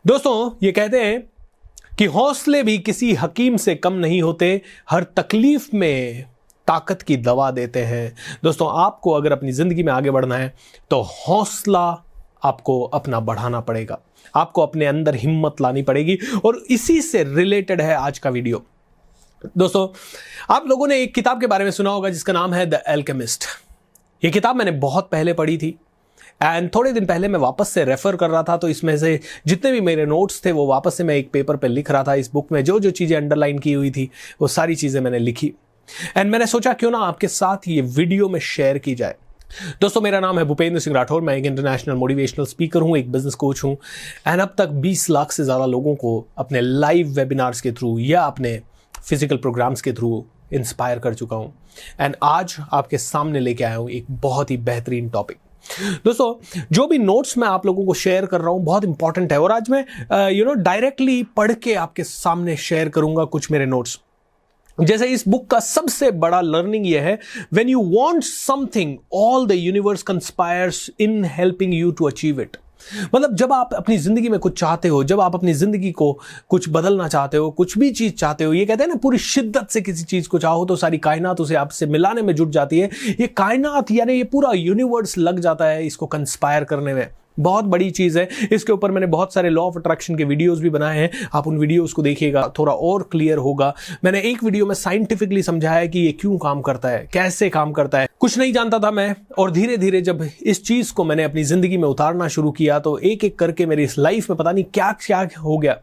दोस्तों ये कहते हैं कि हौसले भी किसी हकीम से कम नहीं होते, हर तकलीफ में ताकत की दवा देते हैं। दोस्तों आपको अगर अपनी जिंदगी में आगे बढ़ना है तो हौसला आपको अपना बढ़ाना पड़ेगा, आपको अपने अंदर हिम्मत लानी पड़ेगी और इसी से रिलेटेड है आज का वीडियो। दोस्तों आप लोगों ने एक किताब के बारे में सुना होगा जिसका नाम है द एल्केमिस्ट। ये किताब मैंने बहुत पहले पढ़ी थी एंड थोड़े दिन पहले मैं वापस से रेफर कर रहा था, तो इसमें से जितने भी मेरे नोट्स थे वो वापस से मैं एक पेपर पे लिख रहा था। इस बुक में जो जो चीज़ें अंडरलाइन की हुई थी वो सारी चीज़ें मैंने लिखी एंड मैंने सोचा क्यों ना आपके साथ ये वीडियो में शेयर की जाए। दोस्तों मेरा नाम है भूपेंद्र सिंह राठौर, मैं एक इंटरनेशनल मोटिवेशनल स्पीकर हूँ, एक बिजनेस कोच हूँ एंड अब तक 20 लाख से ज़्यादा लोगों को अपने लाइव वेबिनार्स के थ्रू या अपने फिजिकल प्रोग्राम्स के थ्रू इंस्पायर कर चुका हूँ एंड आज आपके सामने लेके आया हूँ एक बहुत ही बेहतरीन टॉपिक। दोस्तों जो भी नोट्स मैं आप लोगों को शेयर कर रहा हूं बहुत इंपॉर्टेंट है और आज मैं डायरेक्टली पढ़ के आपके सामने शेयर करूंगा कुछ मेरे नोट्स। जैसे इस बुक का सबसे बड़ा लर्निंग यह है, when you want something all the universe conspires in helping you to achieve it. मतलब जब आप अपनी जिंदगी में कुछ चाहते हो, जब आप अपनी जिंदगी को कुछ बदलना चाहते हो, कुछ भी चीज चाहते हो, ये कहते हैं ना पूरी शिद्दत से किसी चीज को चाहो तो सारी कायनात उसे आपसे मिलाने में जुट जाती है। ये कायनात यानी ये पूरा यूनिवर्स लग जाता है इसको कंस्पायर करने में। बहुत बड़ी चीज है। इसके ऊपर मैंने बहुत सारे लॉ ऑफ अट्रैक्शन के वीडियोस भी बनाए हैं, आप उन वीडियोस को देखिएगा, थोड़ा और क्लियर होगा। मैंने एक वीडियो में साइंटिफिकली समझाया है कि ये क्यों काम करता है, कैसे काम करता है। कुछ नहीं जानता था मैं और धीरे धीरे जब इस चीज को मैंने अपनी जिंदगी में उतारना शुरू किया तो एक एक करके मेरी इस लाइफ में पता नहीं क्या क्या हो गया।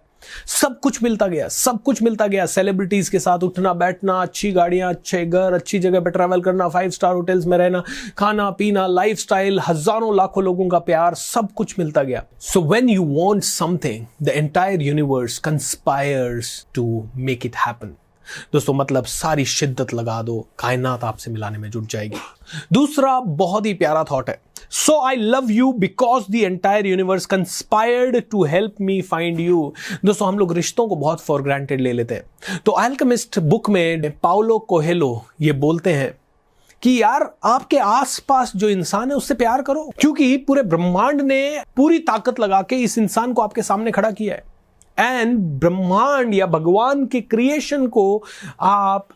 सब कुछ मिलता गया, सब कुछ मिलता गया। सेलिब्रिटीज के साथ उठना बैठना, अच्छी गाड़ियां, अच्छे घर, अच्छी जगह पे ट्रैवल करना, 5 स्टार होटल्स में रहना, खाना पीना, लाइफस्टाइल, हजारों लाखों लोगों का प्यार, सब कुछ मिलता गया। So when you want something the entire universe conspires to make it happen. दोस्तों मतलब सारी शिद्दत लगा दो, कायनात आपसे मिलाने में जुट जाएगी। दूसरा बहुत ही प्यारा थॉट है, So I love you because the entire universe conspired to help me find you। दोस्तों हम लोग रिश्तों को बहुत फॉर ग्रांटेड ले लेते हैं। तो अल्केमिस्ट बुक में पाउलो कोहेलो ये बोलते हैं कि यार आपके आसपास जो इंसान है उससे प्यार करो, क्योंकि पूरे ब्रह्मांड ने पूरी ताकत लगा के इस इंसान को आपके सामने खड़ा किया है एंड ब्रह्मांड या भगवान के क्रिएशन को आप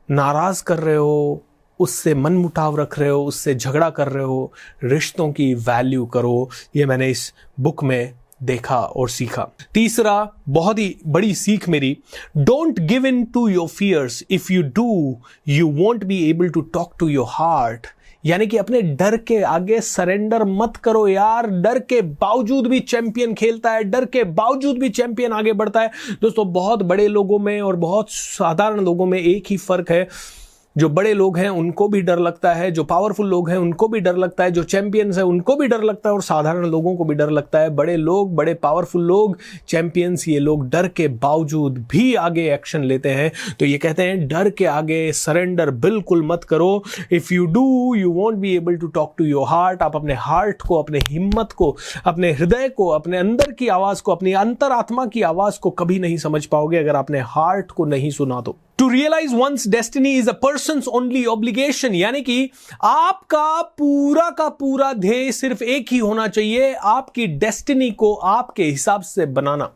नाराज कर रहे हो, उससे मन मुटाव रख रहे हो, उससे झगड़ा कर रहे हो। रिश्तों की वैल्यू करो, ये मैंने इस बुक में देखा और सीखा। तीसरा बहुत ही बड़ी सीख मेरी, don't give in to your fears, if you do you won't be able to talk to your heart. यानी कि अपने डर के आगे सरेंडर मत करो यार। डर के बावजूद भी चैंपियन खेलता है, डर के बावजूद भी चैंपियन आगे बढ़ता है। दोस्तों बहुत बड़े लोगों में और बहुत साधारण लोगों में एक ही फर्क है, जो बड़े लोग हैं उनको भी डर लगता है, जो पावरफुल लोग हैं उनको भी डर लगता है, जो चैंपियंस हैं उनको भी डर लगता है और साधारण लोगों को भी डर लगता है। बड़े लोग, बड़े पावरफुल लोग, चैंपियंस, ये लोग डर के बावजूद भी आगे एक्शन लेते हैं। तो ये कहते हैं डर के आगे सरेंडर बिल्कुल मत करो। If you do you won't be able to talk to your heart. आप अपने हार्ट को, अपने हिम्मत को, अपने हृदय को, अपने अंदर की आवाज को, अपनी अंतरात्मा की आवाज को कभी नहीं समझ पाओगे अगर आपने हार्ट को नहीं सुना तो। To realize one's destiny is a person's only obligation। यानी कि आपका पूरा का पूरा ध्येय सिर्फ एक ही होना चाहिए, आपकी डेस्टिनी को आपके हिसाब से बनाना।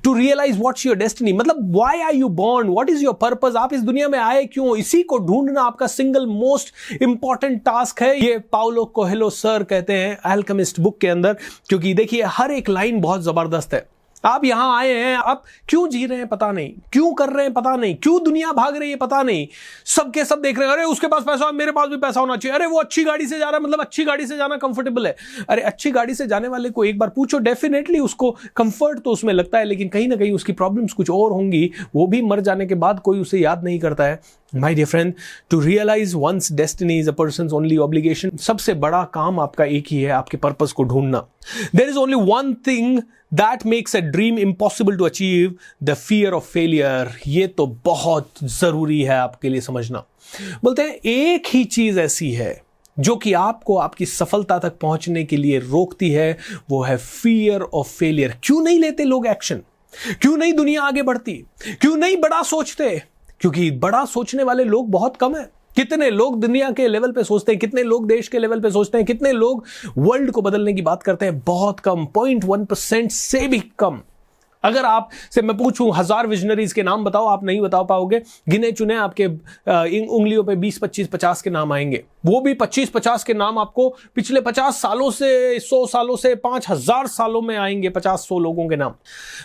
To realize what's your destiny, मतलब why are you born, what is your purpose, आप इस दुनिया में आए क्यों, इसी को ढूंढना आपका सिंगल मोस्ट इंपॉर्टेंट टास्क है। ये पाउलो कोहेलो सर कहते हैं अल्केमिस्ट बुक के अंदर, क्योंकि देखिए हर एक लाइन बहुत जबरदस्त है। आप यहां आए हैं, आप क्यों जी रहे हैं पता नहीं, क्यों कर रहे हैं पता नहीं, क्यों दुनिया भाग रही है पता नहीं, सबके सब देख रहे हैं, अरे उसके पास पैसा है मेरे पास भी पैसा होना चाहिए, अरे वो अच्छी गाड़ी से जा रहा है मतलब अच्छी गाड़ी से जाना कंफर्टेबल है। अरे अच्छी गाड़ी से जाने वाले को एक बार पूछो, डेफिनेटली उसको कंफर्ट तो उसमें लगता है, लेकिन कहीं ना कहीं उसकी प्रॉब्लम्स कुछ और होंगी, वो भी मर जाने के बाद कोई उसे याद नहीं करता है। My dear friend, to realise one's destiny is a person's only obligation. सबसे बड़ा काम आपका एक ही है, आपके पर्पस को ढूंढना। There is only one thing that makes a dream impossible to achieve, the fear of failure. ये तो बहुत जरूरी है आपके लिए समझना। बोलते हैं एक ही चीज ऐसी है जो कि आपको आपकी सफलता तक पहुंचने के लिए रोकती है, वो है फियर ऑफ फेलियर। क्यों नहीं लेते लोग एक्शन, क्यों नहीं दुनिया आगे बढ़ती, क्यों नहीं बड़ा सोचते? क्योंकि बड़ा सोचने वाले लोग बहुत कम है। कितने लोग दुनिया के लेवल पे सोचते हैं, कितने लोग देश के लेवल पे सोचते हैं, कितने लोग वर्ल्ड को बदलने की बात करते हैं? बहुत कम, 0.1% से भी कम। अगर आप से मैं पूछूं 1000 विजनरीज के नाम बताओ, आप नहीं बता पाओगे। गिने चुने आपके उंगलियों पे 20, 25, 50 के नाम आएंगे। वो भी 25, 50 के नाम आपको पिछले 50 सालों से, 100 सालों से, 5000 सालों में आएंगे 50-100 लोगों के नाम।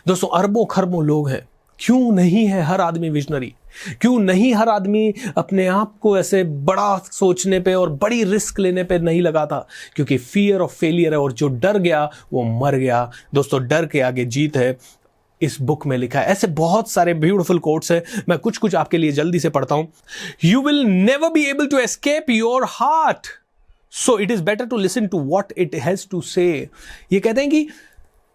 दोस्तों अरबों खरबों लोग हैं। क्यों नहीं है हर आदमी विजनरी? क्यों नहीं हर आदमी अपने आप को ऐसे बड़ा सोचने पे और बड़ी रिस्क लेने पे नहीं लगाता? क्योंकि फियर ऑफ फेलियर है, और जो डर गया वो मर गया। दोस्तों डर के आगे जीत है, इस बुक में लिखा है। ऐसे बहुत सारे ब्यूटीफुल कोट्स हैं, मैं कुछ कुछ आपके लिए जल्दी से पढ़ता हूं। You will never be able to escape your heart, so it is better to listen to what it has to say. ये कहते हैं कि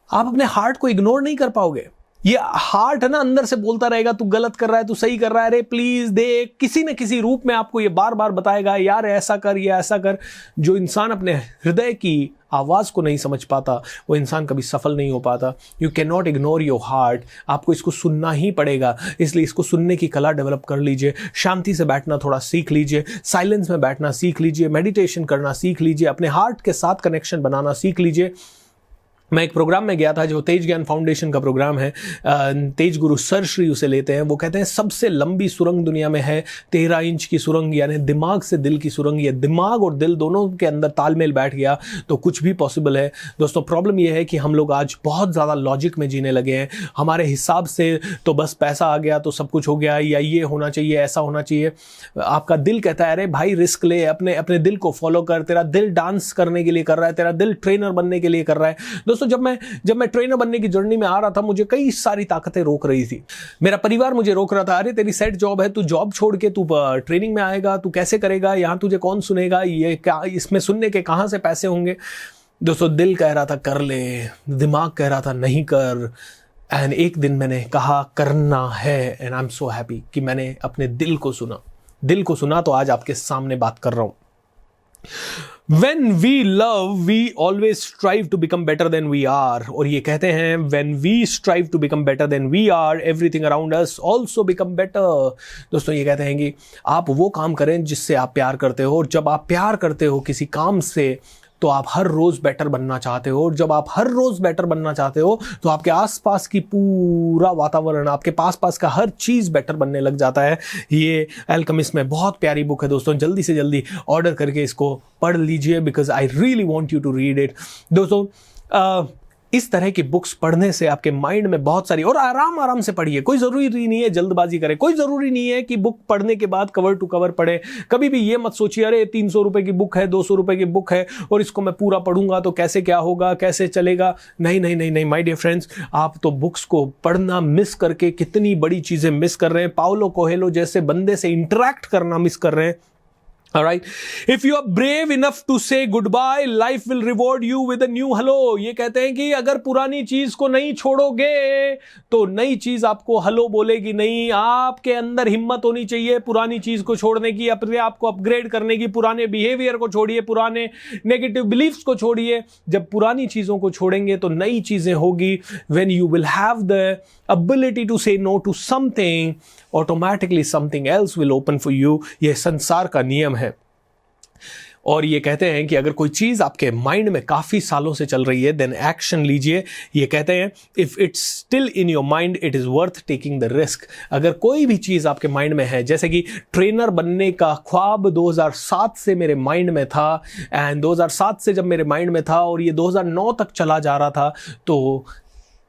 आप अपने हार्ट को इग्नोर नहीं कर पाओगे। ये हार्ट है ना, अंदर से बोलता रहेगा तू गलत कर रहा है, तू सही कर रहा है, अरे प्लीज देख, किसी न किसी रूप में आपको ये बार बार बताएगा, यार ऐसा कर, ये ऐसा कर। जो इंसान अपने हृदय की आवाज को नहीं समझ पाता, वो इंसान कभी सफल नहीं हो पाता। You can not ignore your heart, आपको इसको सुनना ही पड़ेगा। इसलिए इसको सुनने की कला डेवलप कर लीजिए, शांति से बैठना थोड़ा सीख लीजिए, साइलेंस में बैठना सीख लीजिए, मेडिटेशन करना सीख लीजिए, अपने हार्ट के साथ कनेक्शन बनाना सीख लीजिए। मैं एक प्रोग्राम में गया था जो तेज ज्ञान फाउंडेशन का प्रोग्राम है, तेज गुरु सर श्री उसे लेते हैं। वो कहते हैं सबसे लंबी सुरंग दुनिया में है 13 इंच की सुरंग, यानी दिमाग से दिल की सुरंग। ये दिमाग और दिल दोनों के अंदर तालमेल बैठ गया तो कुछ भी पॉसिबल है। दोस्तों प्रॉब्लम ये है कि हम लोग आज बहुत ज़्यादा लॉजिक में जीने लगे हैं। हमारे हिसाब से तो बस पैसा आ गया तो सब कुछ हो गया, या ये होना चाहिए, ऐसा होना चाहिए। आपका दिल कहता है अरे भाई रिस्क ले, अपने अपने दिल को फॉलो कर। तेरा दिल डांस करने के लिए कर रहा है, तेरा दिल ट्रेनर बनने के लिए कर रहा है। दोस्तों जब मैं ट्रेनर बनने की जर्नी में आ रहा था, मुझे कई सारी ताकतें रोक रही थी। मेरा परिवार मुझे रोक रहा था, अरे तेरी सेट जॉब है, तू जॉब छोड़ के तू ट्रेनिंग में आएगा, तू कैसे करेगा, यहां तुझे कौन सुनेगा, ये क्या, इसमें सुनने के कहां से पैसे होंगे। दोस्तों दिल कह रहा था कर ले, दिमाग कह रहा था नहीं कर। एंड एक दिन मैंने कहा करना है, and I am so happy कि मैंने अपने दिल को सुना तो आज आपके सामने बात कर रहा हूं। When we love, we always strive to become better than we are. और ये कहते हैं when we strive to become better than we are, everything around us also become better. दोस्तों ये कहते हैं कि आप वो काम करें जिससे आप प्यार करते हो, और जब आप प्यार करते हो किसी काम से तो आप हर रोज बेटर बनना चाहते हो, और जब आप हर रोज बेटर बनना चाहते हो तो आपके आसपास की पूरा वातावरण, आपके पास का हर चीज बेटर बनने लग जाता है। ये अल्केमिस्ट में बहुत प्यारी बुक है दोस्तों, जल्दी से जल्दी ऑर्डर करके इसको पढ़ लीजिए, because I really want you to read it. दोस्तों इस तरह की बुक्स पढ़ने से आपके माइंड में बहुत सारी, और आराम से पढ़िए, कोई ज़रूरी नहीं है जल्दबाजी करें, कोई ज़रूरी नहीं है कि बुक पढ़ने के बाद कवर टू कवर पढ़े। कभी भी ये मत सोचिए अरे 300 रुपए की बुक है, 200 रुपए की बुक है और इसको मैं पूरा पढ़ूंगा तो कैसे क्या होगा, कैसे चलेगा। नहीं माय डियर फ्रेंड्स, आप तो बुक्स को पढ़ना मिस करके कितनी बड़ी चीज़ें मिस कर रहे हैं। पाउलो कोहेलो जैसे बंदे से इंटरैक्ट करना मिस कर रहे हैं। Alright, if you are brave enough to say goodbye, life will reward you with a new hello. ये कहते हैं कि अगर पुरानी चीज को नहीं छोड़ोगे तो नई चीज आपको हेलो बोलेगी नहीं। आपके अंदर हिम्मत होनी चाहिए पुरानी चीज को छोड़ने की, अपने आप को अपग्रेड करने की। पुराने बिहेवियर को छोड़िए, पुराने नेगेटिव बिलीफ्स को छोड़िए। जब पुरानी चीजों को छोड़ेंगे तो नई चीजें होगी। When you will have the ability to say no to something, automatically something else will open for you. ये संसार का नियम है। और ये कहते हैं कि अगर कोई चीज आपके माइंड में काफी सालों से चल रही है, देन एक्शन लीजिए। ये कहते हैं if it's still in your mind it is worth taking the risk. अगर कोई भी चीज आपके माइंड में है, जैसे कि ट्रेनर बनने का ख्वाब 2007 से मेरे माइंड में था, एंड 2007 से जब मेरे माइंड में था और ये 2009 तक चला जा रहा था, तो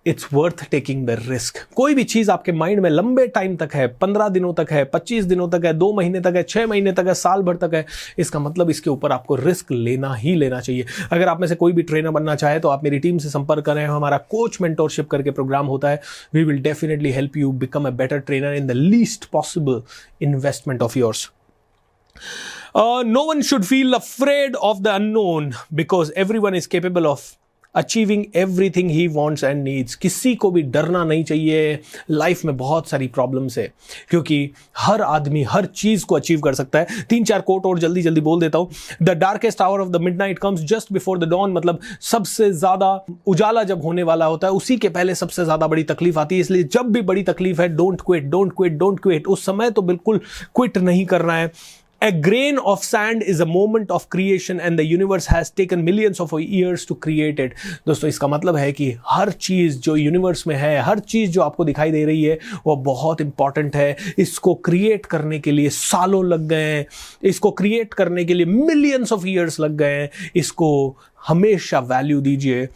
it's worth taking the risk. कोई भी चीज आपके माइंड में लंबे टाइम तक है, 15 दिनों तक है, 25 दिनों तक है, 2 महीने तक है, 6 महीने तक है, साल भर तक है, इसका मतलब इसके ऊपर आपको रिस्क लेना ही लेना चाहिए। अगर आप में से कोई भी ट्रेनर बनना चाहे तो आप मेरी टीम से संपर्क करें। हमारा कोच मेंटोरशिप करके प्रोग्राम होता है। We will definitely help you become a better trainer in the least possible investment of yours. No one should feel afraid of the unknown because everyone is capable of achieving everything he wants and needs. किसी को भी डरना नहीं चाहिए। Life में बहुत सारी problems है, क्योंकि हर आदमी हर चीज को अचीव कर सकता है। 3-4 कोट और जल्दी जल्दी बोल देता हूं। The darkest hour of the midnight comes just before the dawn. मतलब सबसे ज्यादा उजाला जब होने वाला होता है उसी के पहले सबसे ज्यादा बड़ी तकलीफ आती है। इसलिए जब भी बड़ी तकलीफ है, don't quit, don't quit, don't quit. उस समय तो बिल्कुल क्विट नहीं करना है। A grain of sand is a moment of creation and the universe has taken millions of years to create it. दोस्तों इसका मतलब है कि हर चीज जो यूनिवर्स में है, हर चीज जो आपको दिखाई दे रही है वो बहुत इंपॉर्टेंट है। इसको क्रिएट करने के लिए सालों लग गए हैं, इसको क्रिएट करने के लिए मिलियंस ऑफ ईयर्स लग गए हैं। इसको हमेशा वैल्यू दीजिए।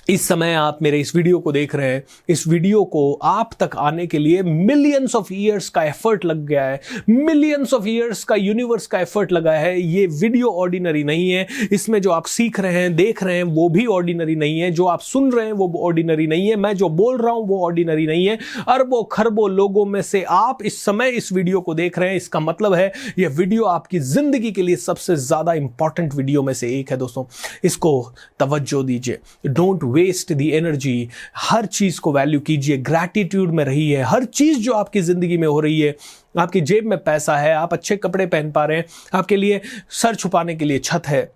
इस समय आप मेरे इस वीडियो को देख रहे हैं, इस वीडियो को आप तक आने के लिए मिलियंस ऑफ ईयर्स का एफर्ट लग गया है, मिलियंस ऑफ ईयर्स का यूनिवर्स का एफर्ट लगा है। ये वीडियो ऑर्डिनरी नहीं है। इसमें जो आप सीख रहे हैं, देख रहे हैं, वो भी ऑर्डिनरी नहीं है। जो आप सुन रहे हैं वो ऑर्डिनरी नहीं है। मैं जो बोल रहा हूं वो ऑर्डिनरी नहीं है। अरबों खरबों लोगों में से आप इस समय इस वीडियो को देख रहे हैं, इसका मतलब है यह वीडियो आपकी जिंदगी के लिए सबसे ज्यादा इंपॉर्टेंट वीडियो में से एक है। दोस्तों इसको तवज्जो दीजिए। Don't waste the energy. हर चीज को वैल्यू कीजिए, ग्रैटिट्यूड में रहिए। हर चीज जो आपकी जिंदगी में हो रही है, आपकी जेब में पैसा है, आप अच्छे कपड़े पहन पा रहे हैं, आपके लिए सर छुपाने के लिए छत है,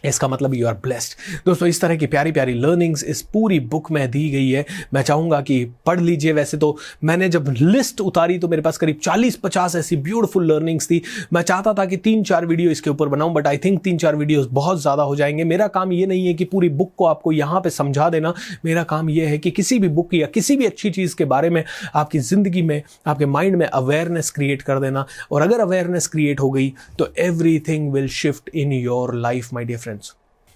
इसका मतलब यू आर ब्लेस्ड। दोस्तों इस तरह की प्यारी प्यारी लर्निंग्स इस पूरी बुक में दी गई है। मैं चाहूंगा कि पढ़ लीजिए। वैसे तो मैंने जब लिस्ट उतारी तो मेरे पास करीब 40-50 ऐसी ब्यूटीफुल लर्निंग्स थी। मैं चाहता था कि 3-4 वीडियो इसके ऊपर बनाऊं, बट आई थिंक 3-4 वीडियोस बहुत ज़्यादा हो जाएंगे। मेरा काम ये नहीं है कि पूरी बुक को आपको यहाँ पे समझा देना। मेरा काम यह है कि किसी भी बुक या किसी भी अच्छी चीज़ के बारे में आपकी ज़िंदगी में, आपके माइंड में अवेयरनेस क्रिएट कर देना। और अगर अवेयरनेस क्रिएट हो गई तो everything will shift in your life my dear friends.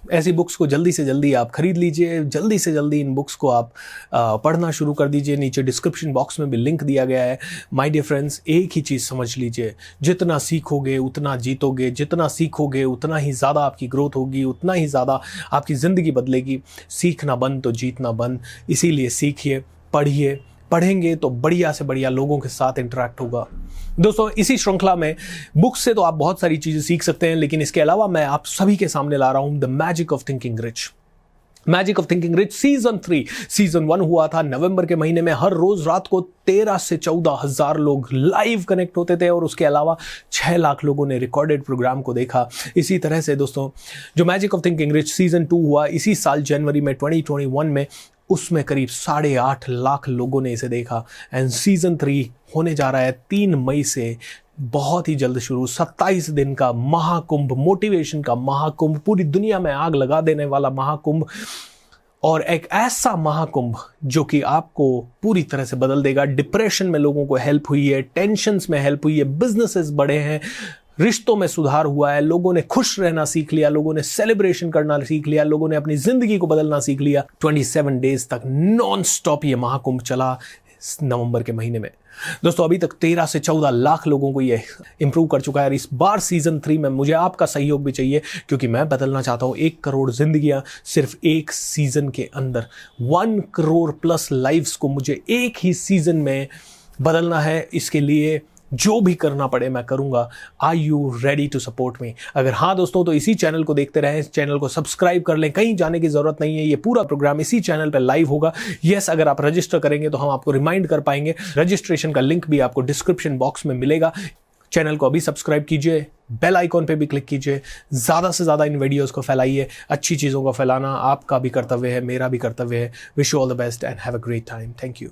ऐसी बुक्स को जल्दी से जल्दी आप खरीद लीजिए, जल्दी से जल्दी इन बुक्स को आप पढ़ना शुरू कर दीजिए। नीचे डिस्क्रिप्शन बॉक्स में भी लिंक दिया गया है। माय डियर फ्रेंड्स, एक ही चीज़ समझ लीजिए, जितना सीखोगे उतना जीतोगे, जितना सीखोगे उतना ही ज़्यादा आपकी ग्रोथ होगी, उतना ही ज़्यादा आपकी ज़िंदगी बदलेगी। सीखना बंद तो जीतना बंद। इसीलिए सीखिए, पढ़िए। पढ़ेंगे तो बढ़िया से बढ़िया लोगों के साथ इंटरेक्ट होगा। दोस्तों इसी श्रृंखला में बुक से तो आप बहुत सारी चीजें सीख सकते हैं, लेकिन इसके अलावा मैं आप सभी के सामने ला रहा हूं the magic of thinking rich. Magic of thinking rich season 3। Season 1 हुआ था नवंबर के महीने में। हर रोज रात को 13 से 14 हजार लोग लाइव कनेक्ट होते थे और उसके अलावा 6 लाख लोगों ने रिकॉर्डेड प्रोग्राम को देखा। इसी तरह से दोस्तों जो magic of thinking rich season 2 हुआ इसी साल जनवरी में 2021 में, उसमें करीब 8.5 लाख लोगों ने इसे देखा। एंड सीजन 3 होने जा रहा है 3 मई से, बहुत ही जल्द शुरू। 27 दिन का महाकुंभ, मोटिवेशन का महाकुंभ, पूरी दुनिया में आग लगा देने वाला महाकुंभ। और एक ऐसा महाकुंभ जो कि आपको पूरी तरह से बदल देगा। डिप्रेशन में लोगों को हेल्प हुई है, टेंशन्स में हेल्प हुई है, बिजनेसेस बढ़े हैं, रिश्तों में सुधार हुआ है, लोगों ने खुश रहना सीख लिया, लोगों ने सेलिब्रेशन करना सीख लिया, लोगों ने अपनी जिंदगी को बदलना सीख लिया। 27 डेज तक नॉन स्टॉप ये महाकुंभ चला नवंबर के महीने में। दोस्तों अभी तक 13 से 14 लाख लोगों को ये इंप्रूव कर चुका है। और इस बार सीजन 3 में मुझे आपका सहयोग भी चाहिए, क्योंकि मैं बदलना चाहता हूं 1 करोड़ जिंदगियां सिर्फ एक सीजन के अंदर। 1 करोड़ प्लस लाइव्स को मुझे एक ही सीजन में बदलना है। इसके लिए जो भी करना पड़े मैं करूंगा। Are you ready to support me? अगर हाँ दोस्तों तो इसी चैनल को देखते रहें, चैनल को सब्सक्राइब कर लें, कहीं जाने की जरूरत नहीं है। ये पूरा प्रोग्राम इसी चैनल पर लाइव होगा। यस, अगर आप रजिस्टर करेंगे तो हम आपको रिमाइंड कर पाएंगे। रजिस्ट्रेशन का लिंक भी आपको डिस्क्रिप्शन बॉक्स में मिलेगा। चैनल को अभी सब्सक्राइब कीजिए, बेल आइकॉन पे भी क्लिक कीजिए। ज़्यादा से ज़्यादा इन वीडियोस को फैलाइए। अच्छी चीज़ों को फैलाना आपका भी कर्तव्य है, मेरा भी कर्तव्य है। Wish you all the best and have a great time. Thank you.